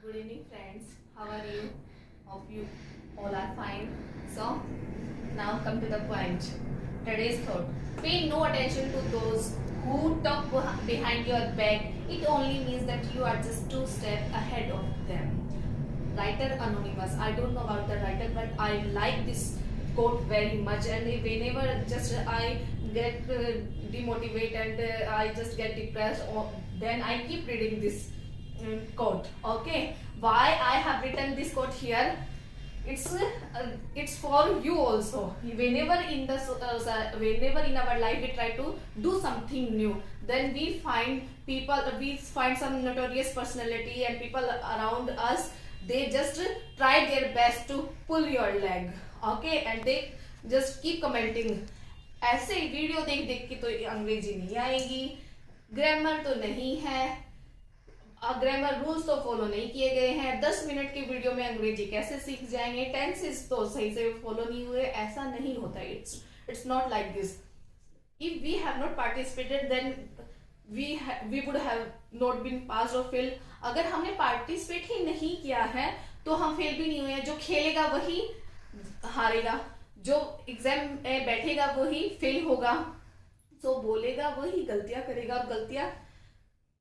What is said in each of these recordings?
Good evening, friends. How are you? Hope you all are fine. So, now come to the point. Today's thought. Pay no attention to those who talk behind your back. It only means that you are just two steps ahead of them. Writer Anonymous. I don't know about the writer, but I like this quote very much. And whenever just I get demotivated and I just get depressed, or then I keep reading this quote. Okay, why I have written this quote here? It's for you also. Whenever whenever in our life we try to do something new, then we find some notorious personality and people around us. They just try their best to pull your leg. Okay, and they just keep commenting. ऐसे video देख देख के तो अंग्रेजी नहीं आएगी, grammar तो नहीं है, ग्रामर रूल्स तो फॉलो नहीं किए गए हैं, 10 मिनट की वीडियो में अंग्रेजी कैसे सीख जाएंगे, टेंसेस तो सही से फॉलो नहीं हुए. ऐसा नहीं होता. It's not like this. If we have not participated then we would have not been pass और फेल. अगर हमने पार्टिसिपेट ही नहीं किया है तो हम फेल भी नहीं हुए. जो खेलेगा वही हारेगा, जो एग्जाम में बैठेगा वही फेल होगा, जो बोलेगा वही गलतियां करेगा, और गलतियां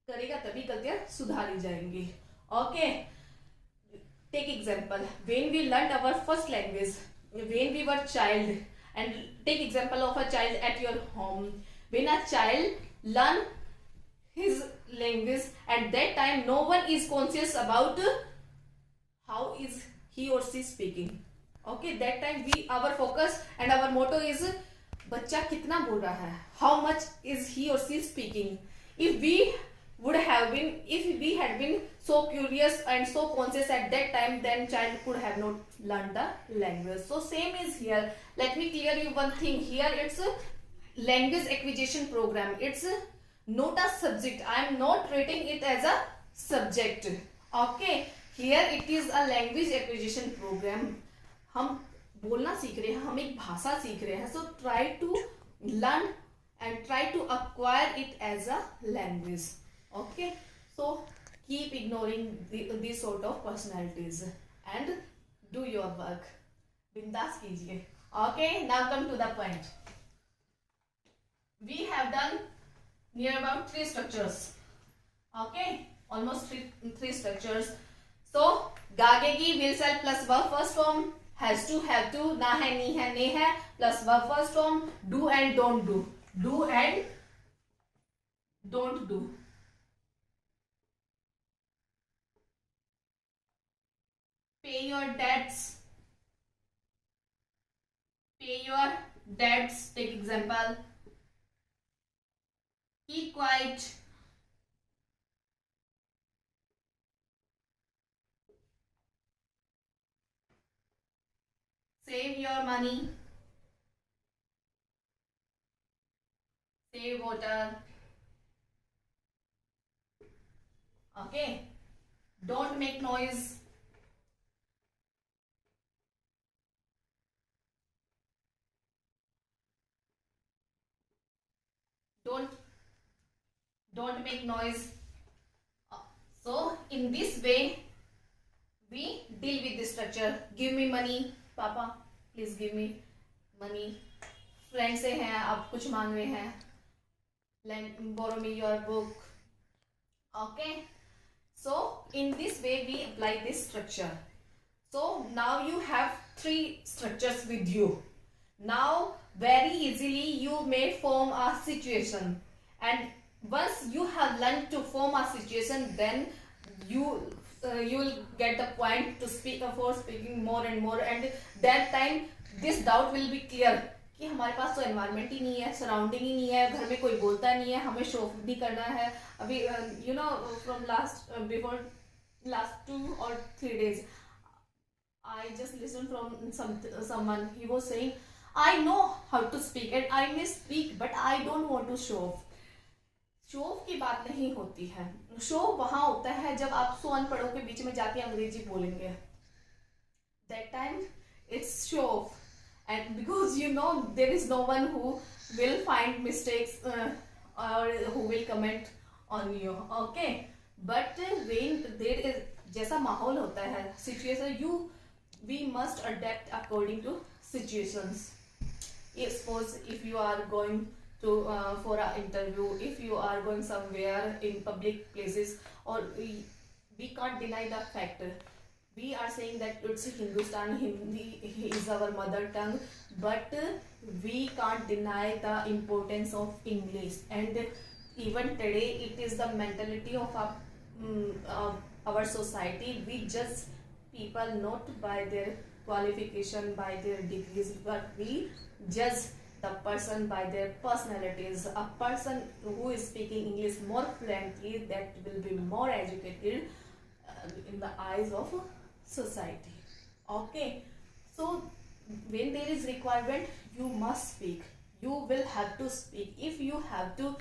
करेगा तभी गलतियां सुधारी जाएंगी. Okay, take example. When we learn our first language, when we were child, and take example of a child at your home. When a child learn his language, at that time no one is conscious about how is he or she speaking. Okay, that time our focus and our motto is बच्चा कितना बोल रहा है, how much is he or she speaking. If we had been so curious and so conscious at that time, then child could have not learned the language. So same is here. Let me clear you one thing here. It's a language acquisition program. It's not a subject. I am not treating it as a subject. Okay, here it is a language acquisition program. हम बोलना सीख रहे हैं, हम एक भाषा सीख रहे हैं. So try to learn and try to acquire it as a language. Okay, so keep ignoring these sort of personalities and do your work. बिंदास कीजिए. Okay, now come to the point. We have done near about 3 structures. Okay, almost three structures. So गागेगी, will shall plus verb first form, has to, have to, ना है, नी है, ने है, plus verb first form, do and don't do, do and don't do. Pay your debts, pay your debts. Take example. Keep quiet, save your money, save water. Okay, don't make noise, don't make noise. So in this way we deal with this structure. Give me money, पापा please give me money. Friend से हैं, आप कुछ मांग रहे हैं, borrow me your book. Okay, so in this way we apply this structure. So now you have 3 structures with you. Now very easily you may form a situation, and once you have learned to form a situation, then you will get the point to speak for speaking more and more, and that time this doubt will be clear कि हमारे पास तो environment ही नहीं है, surrounding ही नहीं है, घर में कोई बोलता नहीं है, हमें शो ऑफ नहीं करना है. अभी you know from before last 2 or 3 days I just listened from someone. He was saying, I know how to speak and I may speak but I don't want to show off. Show off की बात नहीं होती है. Show वहां होता है जब आप 100 अनपढ़ों के बीच में जाके अंग्रेजी बोलेंगे. That time it's show off, and because you know there is no one who will find mistakes or who will comment on you. Okay, but when there is जैसा माहौल होता है, situation, we must adapt according to situations. If suppose if you are going to for an interview, if you are going somewhere in public places, or we can't deny the fact, we are saying that it's Hindustan, Hindi is our mother tongue, but we can't deny the importance of English. And even today it is the mentality of our society. We judge people not by their qualification, by their degrees, but we judge the person by their personalities. A person who is speaking English more fluently, that will be more educated in the eyes of society. Okay, so when there is requirement, you must speak, you will have to speak. If you have to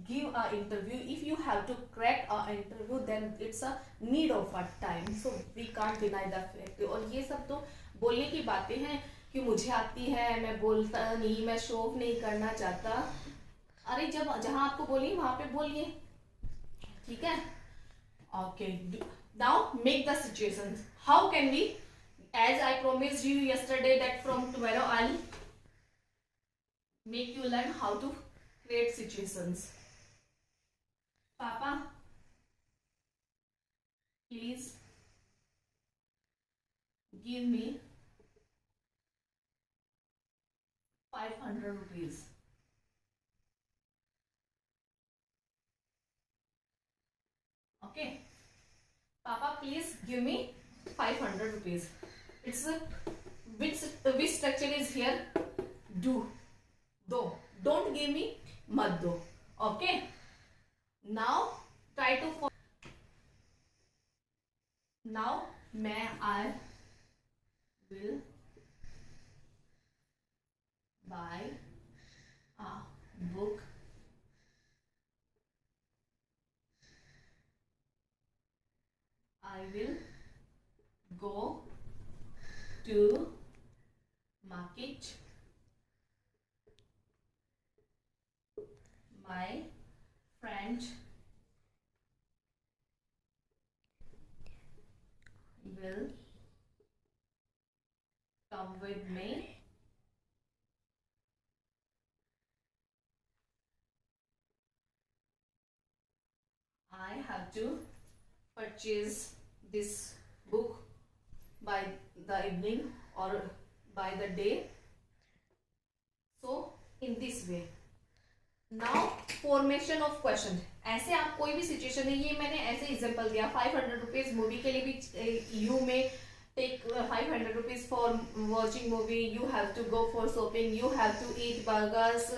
give a interview, if you have to crack a interview, then it's a need of a time, so we can't deny the fact. और ये सब तो बोलने की बातें हैं कि मुझे आती है, मैं बोलता नहीं, मैं शो ऑफ नहीं करना चाहता। अरे जब जहां आपको बोलिए वहां पे बोलिए, ठीक है? Okay, now make the situations. How can we, as I promised you yesterday that from tomorrow I'll make you learn how to create situations. Papa, please give me 500 rupees. Okay. Papa, please give me 500 rupees. It's a which structure is here? Do. Do. Don't give me mat do. Okay. Now try to follow. Now I will buy a book. I will go to market. My friend will come with me. I have to purchase this book by the evening or by the day. So in this way. Now formation of question. ऐसे आप कोई भी situation है, ये मैंने ऐसे example दिया 500 rupees movie के लिए भी, you may take 500 rupees for watching movie, you have to go for shopping, you have to eat burgers,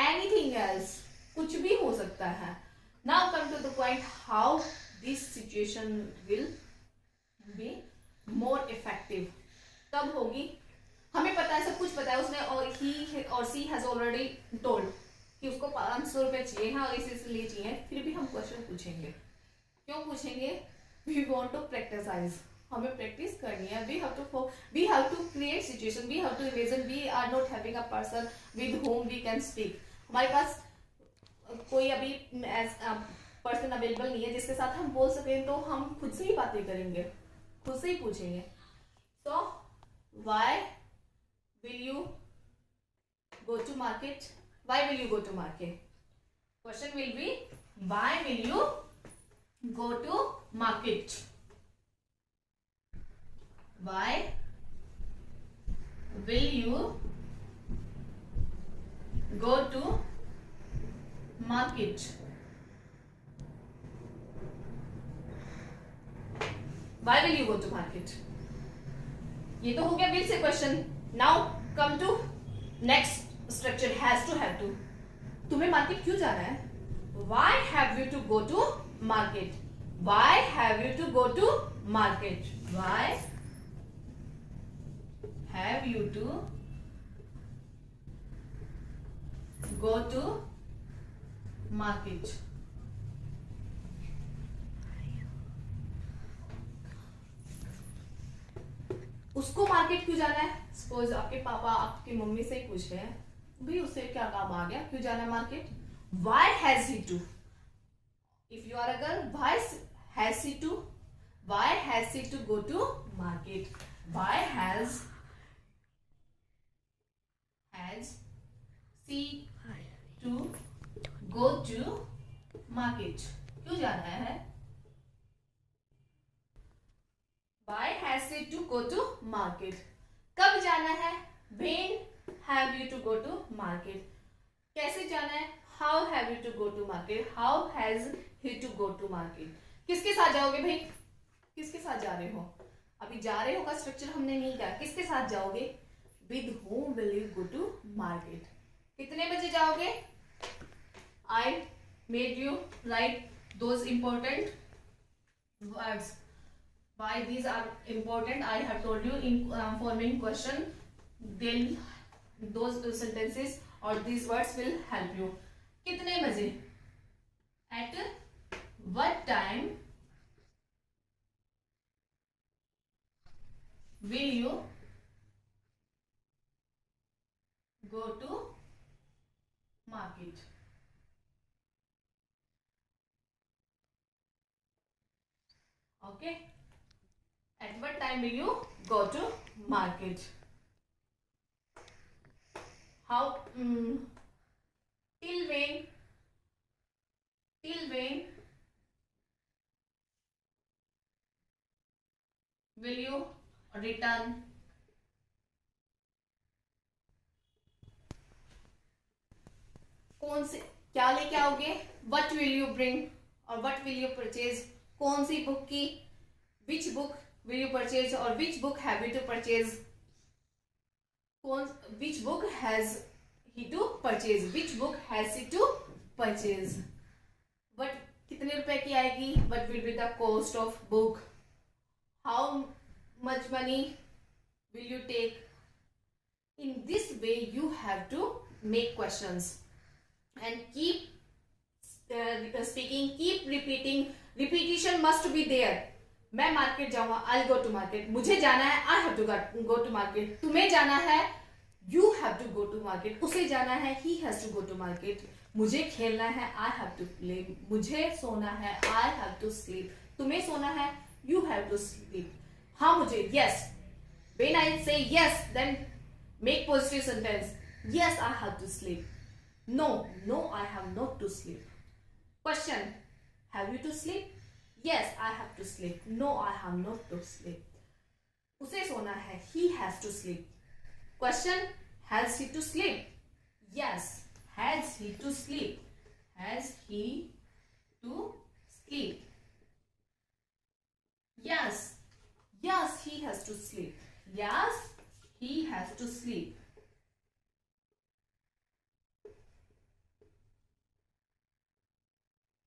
anything else, कुछ भी हो सकता है. Now come to the point, how this situation will be more effective. कब होगी हमें पता है, सब कुछ पता है उसने, और ही और सी हैज ऑलरेडी टोल्ड कि उसको 500 रुपये चाहिए हैं और इसी लिए चाहिए, फिर भी हम क्वेश्चन पूछेंगे. क्यों पूछेंगे? वी वांट टू प्रैक्टिसाइज, हमें प्रैक्टिस करनी है. We have to create situation, we have to imagine. We are not having a person with home we can speak. हमारे पास कोई अभी पर्सन अवेलेबल नहीं है जिसके साथ हम बोल सकें, तो हम खुद से ही बातें करेंगे, खुद से ही पूछेंगे. So why will you go to market? Why will you go to market? Question will be, why will you go to market? Why will you go to market? Why will you go to market? ये तो हो गया will से question. Now come to next structure, has to, have to. तुम्हें market क्यों जाना है? Why have you to go to market? Why have you to go to market? Why have you to go to market? उसको market क्यों जाना है? Suppose आपके पापा आपकी मम्मी से ही पूछ रहे हैं, भाई उससे क्या काम आ गया, क्यों जाना है market? Why has he to? If you are a girl, why has he to? Why has he to go to market? Why has she to go to market? क्यों जाना है? Why has she to go to market? कब जाना है? When have you to go to market? कैसे जाना है? How have you to go to market? How has he to go to market? किसके साथ जाओगे भाई? किसके साथ जा रहे हो? अभी जा रहे हो का स्ट्रक्चर हमने नहीं किया. किसके साथ जाओगे? With whom will you go to market? कितने बजे जाओगे? I made you write those important words. Why these are important? I have told you in forming question. Then those sentences or these words will help you. कितने बजे? At what time will you go to market? Okay. At what time will you go to market? How? Till when? Till when will you return? कौन से क्या लेके आओगे? What will you bring or what will you purchase? कौन सी book की? Which book will you purchase or which book have you to purchase? Which book has he to purchase? Which book has he to purchase? What कितने रुपए की आएगी? What will be the cost of book? How much money will you take? In this way you have to make questions and keep speaking, keep repeating. Repetition must be there. मैं market जाऊंगा, I'll go to market. मुझे जाना है, I have to go to market. तुम्हें जाना है, you have to go to market. उसे जाना है, he has to go to market. मुझे खेलना है, I have to play. मुझे सोना है, I have to sleep. तुम्हें सोना है, you have to sleep. हाँ मुझे, yes. When I say yes, then make positive sentence. Yes, I have to sleep. No, I have not to sleep. Question, have you to sleep? Yes, I have to sleep. No, I have not to sleep. उसे सोना है, he has to sleep. Question, has he to sleep? Yes, has he to sleep? Has he to sleep? Yes, he has to sleep. Yes, he has to sleep.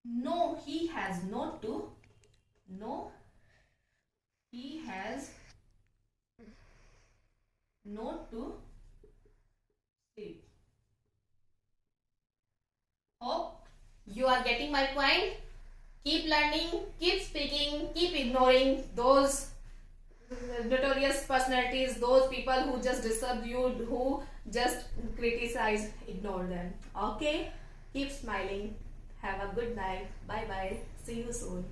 No, he has not to. No, he has not to sleep. Hope you are getting my point. Keep learning, keep speaking, keep ignoring those notorious personalities, those people who just disturb you, who just criticize. Ignore them. Okay? Keep smiling. Have a good night. Bye bye. See you soon.